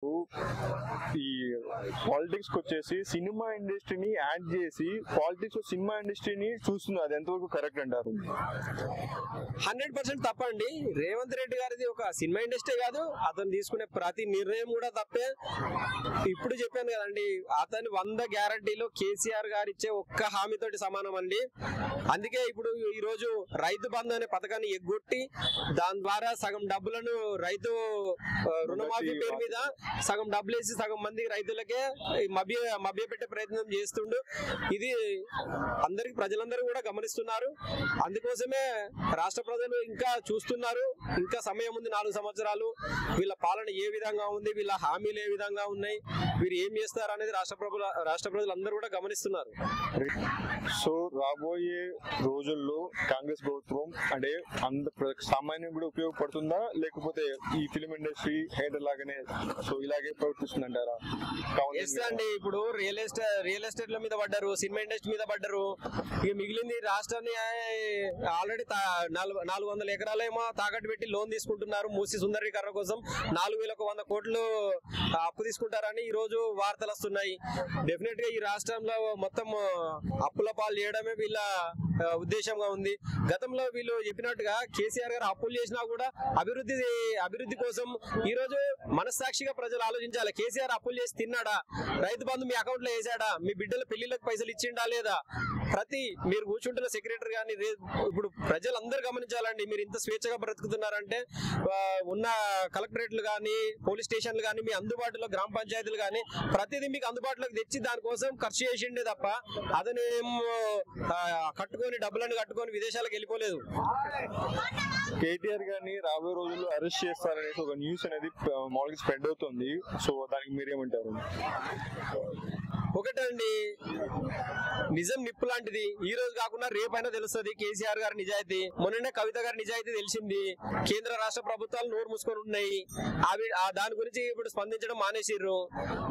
ఈ పాలిటిక్స్ వచ్చేసి సినిమా ఇండస్ట్రీని యాడ్ చేసి పాలిటిక్స్ సినిమా ఇండస్ట్రీని చూస్తున్నారు, అది ఎంతవరకు కరెక్ట్ అంటారు? 100% తప్పండి. రేవంత్ రెడ్డి గారిది ఒక సినిమా ఇండస్ట్రీ కాదు, అతను తీసుకునే ప్రతి నిర్ణయం కూడా తప్పే. ఇప్పుడు చెప్పాను కదండి, అతని 100 గ్యారంటీలు కేసీఆర్ గారు ఇచ్చే ఒక్క హామీతోటి సమానం అండి. అందుకే ఇప్పుడు ఈ రోజు రైతు బంధు అనే పథకాన్ని ఎగ్గొట్టి దాని ద్వారా సగం డబ్బులను రైతు రుణమాఫీ పేరు మీద సగం డబ్బులు వేసి సగం మంది రైతులకే మభ్య పెట్టే ప్రయత్నం చేస్తుండు. ఇది అందరికి ప్రజలందరూ కూడా గమనిస్తున్నారు. అందుకోసమే రాష్ట్ర ప్రజలు ఇంకా చూస్తున్నారు. ఇంకా సమయం ఉంది, 4 సంవత్సరాలు. వీళ్ళ పాలన ఏ విధంగా ఉంది, వీళ్ళ హామీలు ఏ విధంగా ఉన్నాయి, వీరు ఏం చేస్తారు అనేది రాష్ట్ర ప్రజలు అందరూ కూడా గమనిస్తున్నారు. సో రాబోయే రోజుల్లో కాంగ్రెస్ ప్రభుత్వం అంటే సామాన్యం కూడా ఉపయోగపడుతుందా, లేకపోతే ఈ ఫిలిం ఇండస్ట్రీ హేటర్ లాగానే సో ఇలాగే ప్రవర్తిస్తుందంటారా? అండి, ఇప్పుడు రియల్ ఎస్టేట్ల మీద పడ్డారు, సినిమా ఇండస్ట్రీ మీద పడ్డారు. ఇక మిగిలింది రాష్ట్రాన్ని ఆల్రెడీ 400 ఎకరాలేమో తాకట్టు పెట్టి లోన్ తీసుకుంటున్నారు మూసి సుందరీకరణ కోసం. 4100 కోట్లు అప్పు తీసుకుంటారని ఈ రోజు వార్తలు వస్తున్నాయి. డెఫినెట్ గా ఈ రాష్ట్రంలో మొత్తం అప్పుల పాలు చేయడమే వీళ్ళ ఉద్దేశంగా ఉంది. గతంలో వీళ్ళు చెప్పినట్టుగా కేసీఆర్ గారు అప్పులు చేసినా కూడా అభివృద్ధి కోసం ఈ రోజు మనస్సాక్షిగా ప్రజలు ఆలోచించాలి. కేసీఆర్ అప్పులు చేసి తిన్నాడా? రైతు బంధు మీ అకౌంట్ లో వేసాడా? మీ బిడ్డల పెళ్లిళ్ళకి పైసలు ఇచ్చిండా లేదా? మీరు కూర్చుంటున్న సెక్రటరీ గాని ఇప్పుడు ప్రజలందరూ గమనించాలండి. మీరు ఇంత స్వేచ్ఛగా బ్రతుకుతున్నారంటే ఉన్న కలెక్టరేట్లు గానీ, పోలీస్ స్టేషన్లు గానీ, మీ అందుబాటులో గ్రామ పంచాయతీలు గానీ ప్రతిదీ మీకు అందుబాటులోకి తెచ్చి దానికోసం ఖర్చు చేసిండే తప్ప అతను డబ్బులను కట్టుకొని విదేశాలకు వెళ్ళిపోలేదు. కేటీఆర్ గారిని రాబోయే రోజుల్లో అరెస్ట్ చేస్తారనేసి ఒక న్యూస్ అనేది మామూలుగా స్ప్రెడ్ అవుతుంది. సో దానికి మీరేమంటారు? ఒకటండి, నిజం నిప్పు లాంటిది. ఈ రోజు కాకుండా రేపైనా తెలుస్తుంది కేసీఆర్ గారి నిజాయితీ. మొన్ననే కవిత గారి నిజాయితీ తెలిసింది. కేంద్ర రాష్ట్ర ప్రభుత్వాలు నోరు మూసుకొని ఉన్నాయి. దాని గురించి ఇప్పుడు స్పందించడం మానేసిర్రు.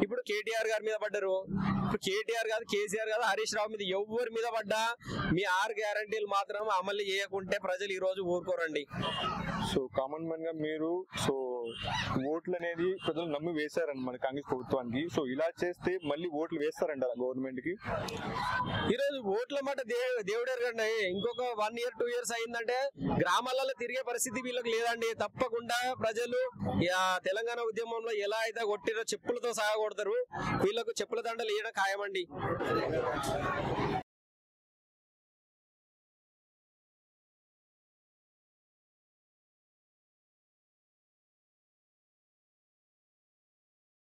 ఇప్పుడు కేటీఆర్ గారి మీద పడ్డారు. ఇప్పుడు కేటీఆర్ కాదు, కేసీఆర్ కాదు, హరీష్ రావు మీద ఎవరి మీద పడ్డా మీ 6 గ్యారంటీలు మాత్రం అమలు చేయకుంటే ప్రజలు ఈ రోజు ఊరుకోరండి. సో కామన్ మ్యాన్ గా మీరు ఓట్లు అనేది ప్రజలు నమ్మి వేశారని మన కాంగ్రెస్ ప్రభుత్వానికి. సో ఇలా చేస్తే మళ్ళీ ఓట్లు వేస్తారంటారా గవర్నమెంట్ కి? ఈ రోజు ఓట్ల మాట దేవుడేరండి. ఇంకొక 1 year 2 years అయిందంటే గ్రామాలలో తిరిగే పరిస్థితి వీళ్ళకి లేదండి. తప్పకుండా ప్రజలు తెలంగాణ ఉద్యమంలో ఎలా అయితే కొట్టిరో చెప్పులతో సహా కొడతారు. వీళ్ళకు చెప్పుల దండలు వేయడం ఖాయమండి.